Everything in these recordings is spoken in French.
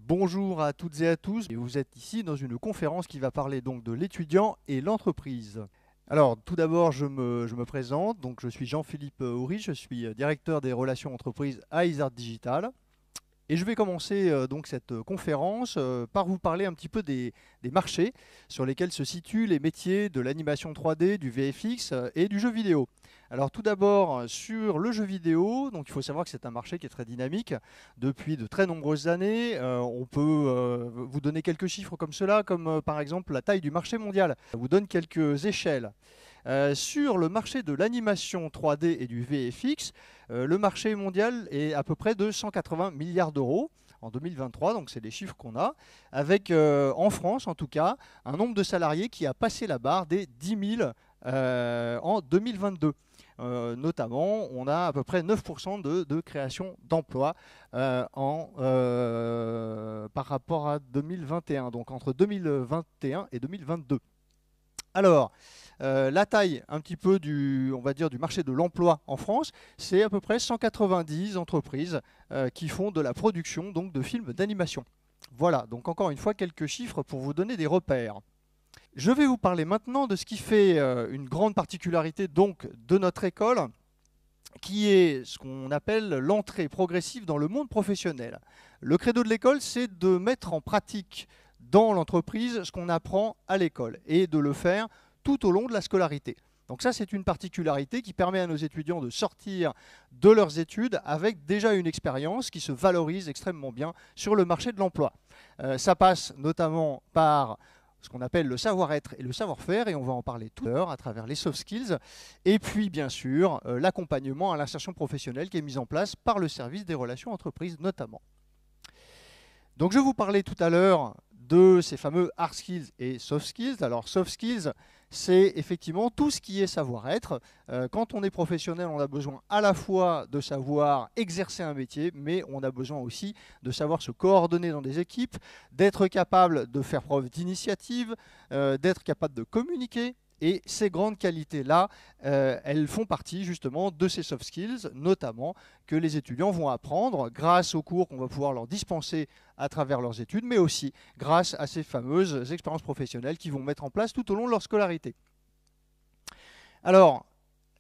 Bonjour à toutes et à tous, et vous êtes ici dans une conférence qui va parler donc de l'étudiant et l'entreprise. Alors tout d'abord je me présente, donc je suis Jean-Philippe Houry, je suis directeur des relations entreprises à Isart Digital. Et je vais commencer donc cette conférence par vous parler un petit peu des marchés sur lesquels se situent les métiers de l'animation 3D, du VFX et du jeu vidéo. Alors tout d'abord sur le jeu vidéo, donc il faut savoir que c'est un marché qui est très dynamique depuis de très nombreuses années. On peut vous donner quelques chiffres comme cela, comme par exemple la taille du marché mondial. Ça vous donne quelques échelles. Sur le marché de l'animation 3D et du VFX, le marché mondial est à peu près de 180 milliards d'euros en 2023, donc c'est les chiffres qu'on a, avec en France en tout cas, un nombre de salariés qui a passé la barre des 10 000 en 2022. Notamment, on a à peu près 9% de création d'emplois par rapport à 2021, donc entre 2021 et 2022. Alors, la taille un petit peu on va dire, du marché de l'emploi en France, c'est à peu près 190 entreprises qui font de la production donc, de films d'animation. Voilà, donc encore une fois, quelques chiffres pour vous donner des repères. Je vais vous parler maintenant de ce qui fait une grande particularité donc, de notre école, qui est ce qu'on appelle l'entrée progressive dans le monde professionnel. Le credo de l'école, c'est de mettre en pratique dans l'entreprise ce qu'on apprend à l'école et de le faire tout au long de la scolarité. Donc ça, c'est une particularité qui permet à nos étudiants de sortir de leurs études avec déjà une expérience qui se valorise extrêmement bien sur le marché de l'emploi. Ça passe notamment par ce qu'on appelle le savoir-être et le savoir-faire, et on va en parler tout à l'heure à travers les soft skills, et puis bien sûr l'accompagnement à l'insertion professionnelle qui est mis en place par le service des relations entreprises notamment. Donc je vous parlais tout à l'heure de ces fameux hard skills et soft skills. Alors soft skills, c'est effectivement tout ce qui est savoir-être. Quand on est professionnel, on a besoin à la fois de savoir exercer un métier, mais on a besoin aussi de savoir se coordonner dans des équipes, d'être capable de faire preuve d'initiative, d'être capable de communiquer. Et ces grandes qualités-là, elles font partie justement de ces soft skills, notamment que les étudiants vont apprendre grâce aux cours qu'on va pouvoir leur dispenser à travers leurs études, mais aussi grâce à ces fameuses expériences professionnelles qu'ils vont mettre en place tout au long de leur scolarité. Alors,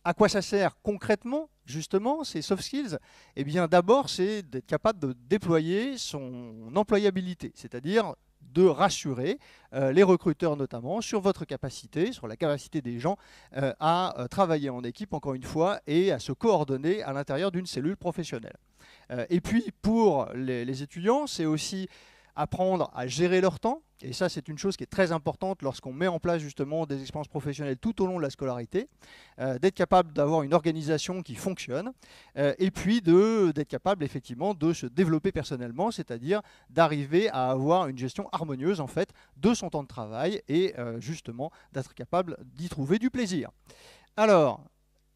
à quoi ça sert concrètement, justement, ces soft skills? Eh bien, d'abord, c'est d'être capable de déployer son employabilité, c'est-à-dire de rassurer les recruteurs notamment sur votre capacité, sur la capacité des gens à travailler en équipe, encore une fois, et à se coordonner à l'intérieur d'une cellule professionnelle. Et puis, pour les étudiants, c'est aussi apprendre à gérer leur temps. Et ça, c'est une chose qui est très importante lorsqu'on met en place justement des expériences professionnelles tout au long de la scolarité, d'être capable d'avoir une organisation qui fonctionne, et puis d'être capable effectivement de se développer personnellement, c'est-à-dire d'arriver à avoir une gestion harmonieuse en fait de son temps de travail et justement d'être capable d'y trouver du plaisir. Alors,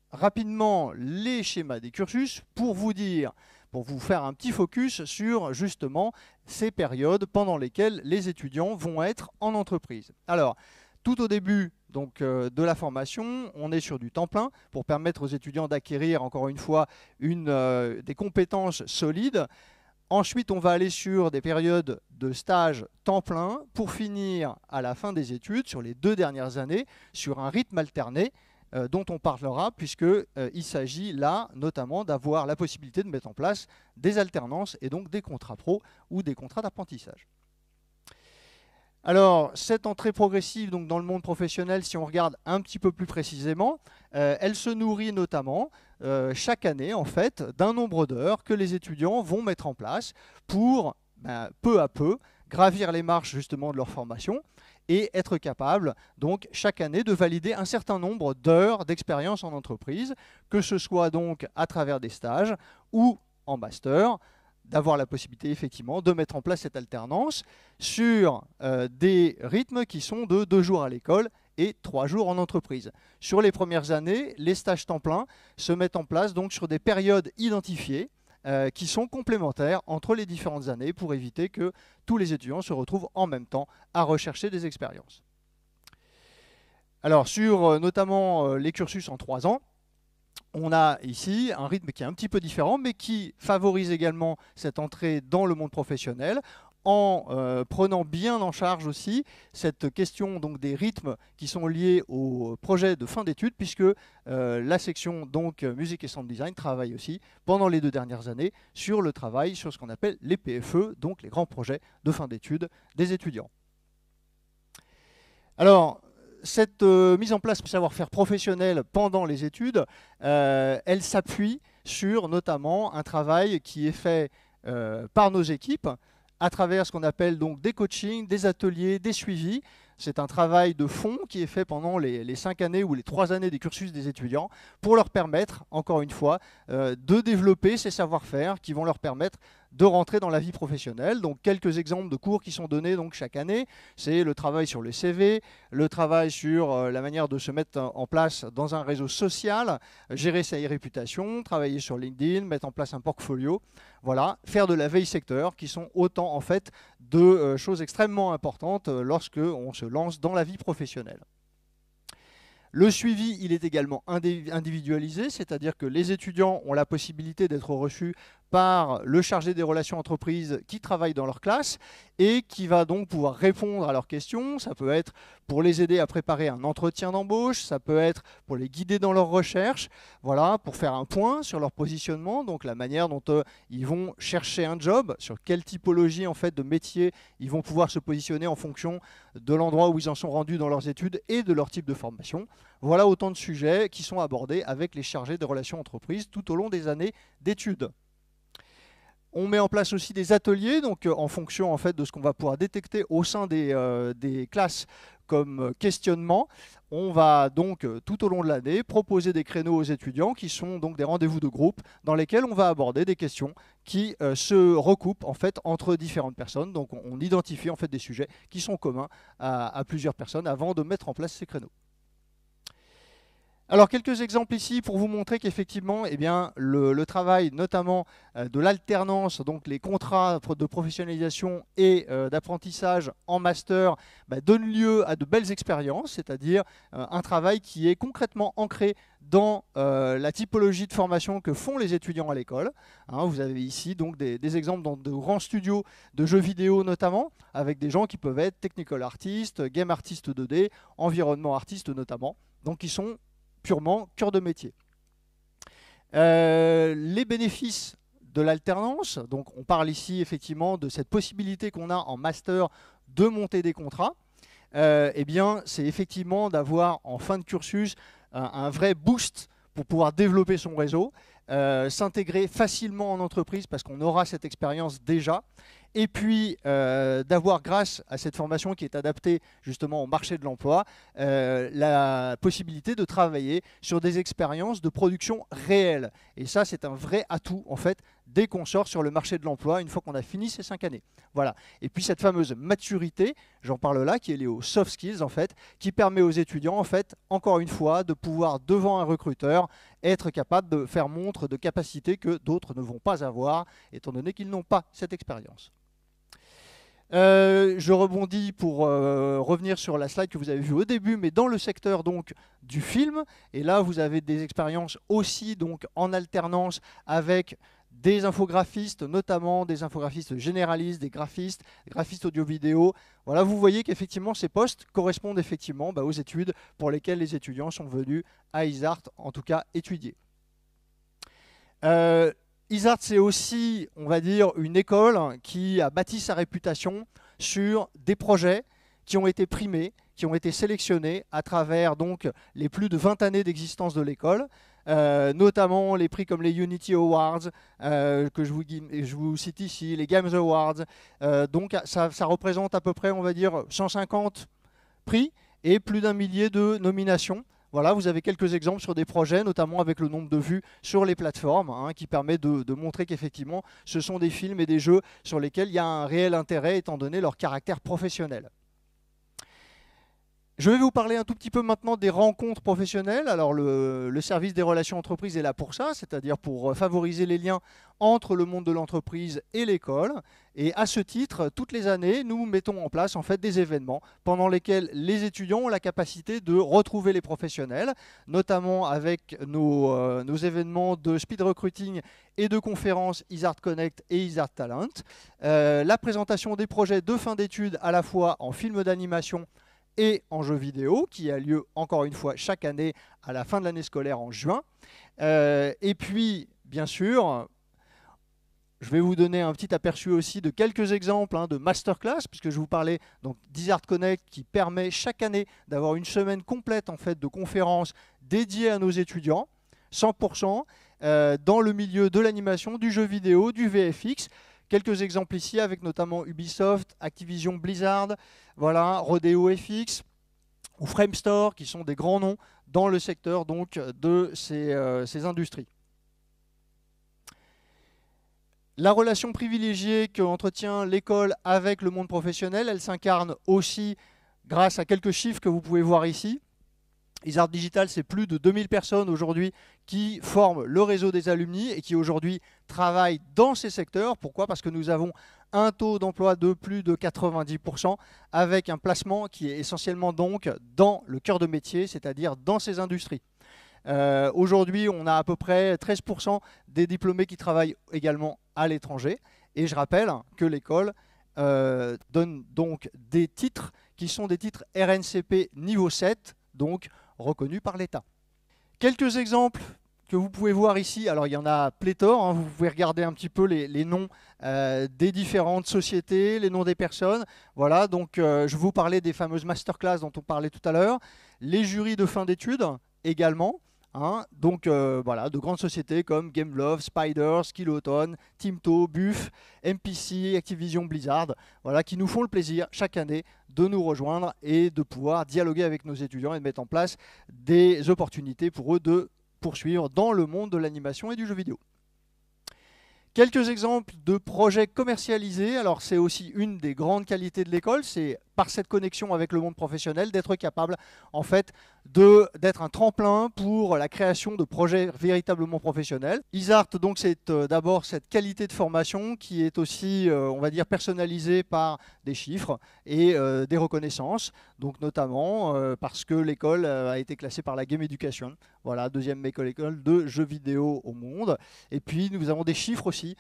rapidement, les schémas des cursus pour vous faire un petit focus sur justement ces périodes pendant lesquelles les étudiants vont être en entreprise. Alors, tout au début donc, de la formation, on est sur du temps plein pour permettre aux étudiants d'acquérir, encore une fois, des compétences solides. Ensuite, on va aller sur des périodes de stage temps plein pour finir à la fin des études, sur les 2 dernières années, sur un rythme alterné, dont on parlera, puisqu'il s'agit là notamment d'avoir la possibilité de mettre en place des alternances et donc des contrats pro ou des contrats d'apprentissage. Alors, cette entrée progressive donc, dans le monde professionnel, si on regarde un petit peu plus précisément, elle se nourrit notamment chaque année en fait, d'un nombre d'heures que les étudiants vont mettre en place pour, peu à peu, gravir les marches justement de leur formation et être capable, donc, chaque année, de valider un certain nombre d'heures d'expérience en entreprise, que ce soit donc à travers des stages ou en master, d'avoir la possibilité effectivement de mettre en place cette alternance sur des rythmes qui sont de 2 jours à l'école et 3 jours en entreprise. Sur les premières années, les stages temps plein se mettent en place donc sur des périodes identifiées qui sont complémentaires entre les différentes années pour éviter que tous les étudiants se retrouvent en même temps à rechercher des expériences. Alors sur notamment les cursus en 3 ans, on a ici un rythme qui est un petit peu différent, mais qui favorise également cette entrée dans le monde professionnel en prenant bien en charge aussi cette question donc, des rythmes qui sont liés au projet de fin d'études, puisque la section donc, musique et sound design travaille aussi pendant les 2 dernières années sur le travail sur ce qu'on appelle les PFE, donc les grands projets de fin d'études des étudiants. Alors, cette mise en place de savoir-faire professionnel pendant les études, elle s'appuie sur notamment un travail qui est fait par nos équipes à travers ce qu'on appelle donc des coachings, des ateliers, des suivis. C'est un travail de fond qui est fait pendant les 5 années ou les 3 années des cursus des étudiants pour leur permettre, encore une fois, de développer ces savoir-faire qui vont leur permettre de rentrer dans la vie professionnelle. Donc quelques exemples de cours qui sont donnés donc, chaque année, c'est le travail sur le CV, le travail sur la manière de se mettre en place dans un réseau social, gérer sa réputation, travailler sur LinkedIn, mettre en place un portfolio, voilà, faire de la veille secteur, qui sont autant en fait de choses extrêmement importantes lorsque on se lance dans la vie professionnelle. Le suivi, il est également individualisé, c'est-à-dire que les étudiants ont la possibilité d'être reçus par le chargé des relations entreprises qui travaille dans leur classe et qui va donc pouvoir répondre à leurs questions. Ça peut être pour les aider à préparer un entretien d'embauche, ça peut être pour les guider dans leurs recherches, voilà, pour faire un point sur leur positionnement, donc la manière dont ils vont chercher un job, sur quelle typologie en fait, de métier ils vont pouvoir se positionner en fonction de l'endroit où ils en sont rendus dans leurs études et de leur type de formation. Voilà autant de sujets qui sont abordés avec les chargés des relations entreprises tout au long des années d'études. On met en place aussi des ateliers, donc en fonction en fait, de ce qu'on va pouvoir détecter au sein des classes comme questionnement. On va donc tout au long de l'année proposer des créneaux aux étudiants qui sont donc des rendez-vous de groupe dans lesquels on va aborder des questions qui se recoupent en fait entre différentes personnes. Donc on identifie en fait des sujets qui sont communs à plusieurs personnes avant de mettre en place ces créneaux. Alors, quelques exemples ici pour vous montrer qu'effectivement, eh bien, le travail notamment de l'alternance, donc les contrats de professionnalisation et d'apprentissage en master, donne lieu à de belles expériences, c'est-à-dire un travail qui est concrètement ancré dans la typologie de formation que font les étudiants à l'école. Hein, vous avez ici donc des exemples dans de grands studios de jeux vidéo notamment, avec des gens qui peuvent être technical artistes, game artistes 2D, environnement artistes notamment, donc qui sont purement cœur de métier. Les bénéfices de l'alternance, donc on parle ici effectivement de cette possibilité qu'on a en master de monter des contrats, eh bien c'est effectivement d'avoir en fin de cursus un vrai boost pour pouvoir développer son réseau, s'intégrer facilement en entreprise parce qu'on aura cette expérience déjà, et puis d'avoir, grâce à cette formation qui est adaptée justement au marché de l'emploi, la possibilité de travailler sur des expériences de production réelles. Et ça, c'est un vrai atout, en fait, dès qu'on sort sur le marché de l'emploi, une fois qu'on a fini ces 5 années. Voilà. Et puis cette fameuse maturité, j'en parle là, qui est liée aux soft skills, en fait, qui permet aux étudiants, en fait, encore une fois, de pouvoir, devant un recruteur, être capable de faire montre de capacités que d'autres ne vont pas avoir, étant donné qu'ils n'ont pas cette expérience. Je rebondis pour revenir sur la slide que vous avez vue au début, mais dans le secteur donc, du film. Et là, vous avez des expériences aussi donc, en alternance avec des infographistes, notamment des infographistes généralistes, des graphistes audio-vidéo. Voilà, vous voyez qu'effectivement, ces postes correspondent effectivement aux études pour lesquelles les étudiants sont venus à ISART, en tout cas étudier. ISART, c'est aussi, on va dire, une école qui a bâti sa réputation sur des projets qui ont été primés, qui ont été sélectionnés à travers donc, les plus de 20 années d'existence de l'école, notamment les prix comme les Unity Awards, que je vous cite ici, les Games Awards. Donc ça représente à peu près, on va dire, 150 prix et plus d'1 millier de nominations. Voilà, vous avez quelques exemples sur des projets, notamment avec le nombre de vues sur les plateformes, hein, qui permet de montrer qu'effectivement, ce sont des films et des jeux sur lesquels il y a un réel intérêt, étant donné leur caractère professionnel. Je vais vous parler un tout petit peu maintenant des rencontres professionnelles. Alors le service des relations entreprises est là pour ça, c'est-à-dire pour favoriser les liens entre le monde de l'entreprise et l'école. Et à ce titre, toutes les années, nous mettons en place en fait des événements pendant lesquels les étudiants ont la capacité de retrouver les professionnels, notamment avec nos événements de speed recruiting et de conférences Isart Connect et Isart Talent. La présentation des projets de fin d'études à la fois en film d'animation et en jeux vidéo, qui a lieu encore une fois chaque année à la fin de l'année scolaire en juin. Et puis, bien sûr, je vais vous donner un petit aperçu aussi de quelques exemples de masterclass, puisque je vous parlais d'Isart Connect qui permet chaque année d'avoir une semaine complète en fait, de conférences dédiées à nos étudiants, 100% dans le milieu de l'animation, du jeu vidéo, du VFX. Quelques exemples ici avec notamment Ubisoft, Activision Blizzard, voilà, Rodeo FX ou Framestore qui sont des grands noms dans le secteur donc, de ces industries. La relation privilégiée qu'entretient l'école avec le monde professionnel, elle s'incarne aussi grâce à quelques chiffres que vous pouvez voir ici. Isart Digital, c'est plus de 2000 personnes aujourd'hui qui forment le réseau des alumni et qui aujourd'hui travaillent dans ces secteurs. Pourquoi? Parce que nous avons un taux d'emploi de plus de 90% avec un placement qui est essentiellement donc dans le cœur de métier, c'est-à-dire dans ces industries. Aujourd'hui, on a à peu près 13% des diplômés qui travaillent également à l'étranger. Et je rappelle que l'école donne donc des titres qui sont des titres RNCP niveau 7, donc reconnus par l'État. Quelques exemples que vous pouvez voir ici, alors il y en a pléthore, vous pouvez regarder un petit peu les noms des différentes sociétés, les noms des personnes. Voilà, donc je vous parlais des fameuses masterclass dont on parlait tout à l'heure, les jurys de fin d'études également. Donc voilà, de grandes sociétés comme Gameloft, Spider, Kiloton, Timto, Buff, MPC, Activision Blizzard, voilà, qui nous font le plaisir chaque année de nous rejoindre et de pouvoir dialoguer avec nos étudiants et de mettre en place des opportunités pour eux de poursuivre dans le monde de l'animation et du jeu vidéo. Quelques exemples de projets commercialisés. Alors c'est aussi une des grandes qualités de l'école, c'est par cette connexion avec le monde professionnel d'être capable en fait d'être un tremplin pour la création de projets véritablement professionnels. Isart donc c'est d'abord cette qualité de formation qui est aussi on va dire personnalisée par des chiffres et des reconnaissances, donc notamment parce que l'école a été classée par la Game Education, voilà, deuxième école de jeux vidéo au monde. Et puis nous avons des chiffres aussi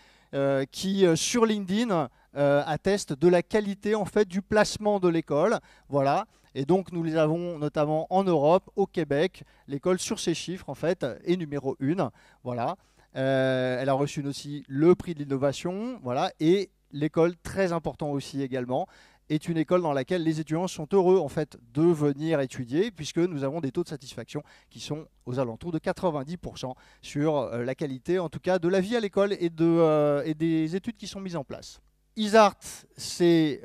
qui sur LinkedIn attestent de la qualité en fait du placement de l'école, voilà. Et donc nous les avons notamment en Europe, au Québec, l'école sur ces chiffres en fait est numéro 1, voilà. Elle a reçu aussi le prix de l'innovation, voilà, et l'école, très important aussi également, est une école dans laquelle les étudiants sont heureux en fait de venir étudier puisque nous avons des taux de satisfaction qui sont aux alentours de 90% sur la qualité en tout cas de la vie à l'école et des études qui sont mises en place. Isart, c'est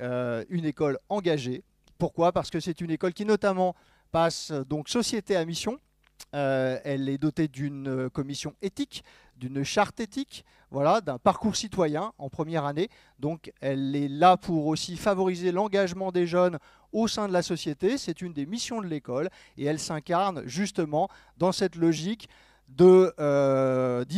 une école engagée. Pourquoi? Parce que c'est une école qui notamment passe donc société à mission. Elle est dotée d'une commission éthique, d'une charte éthique, voilà, d'un parcours citoyen en première année. Donc elle est là pour aussi favoriser l'engagement des jeunes au sein de la société. C'est une des missions de l'école et elle s'incarne justement dans cette logique d'innovation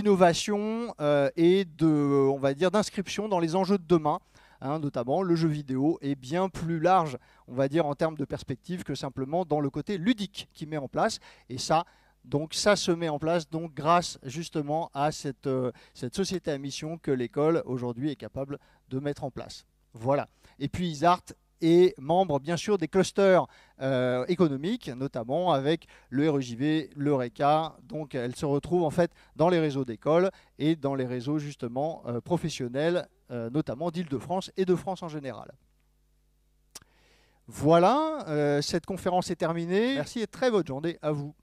et on va dire, d'inscription dans les enjeux de demain. Notamment le jeu vidéo est bien plus large, on va dire en termes de perspective que simplement dans le côté ludique qu'il met en place. Et ça, donc ça se met en place donc grâce justement à cette société à mission que l'école aujourd'hui est capable de mettre en place. Voilà. Et puis Isart est membre bien sûr des clusters économiques, notamment avec le REJV, le RECA. Donc elle se retrouve en fait dans les réseaux d'écoles et dans les réseaux justement professionnels, notamment d'Île-de-France et de France en général. Voilà, cette conférence est terminée. Merci et très bonne journée à vous.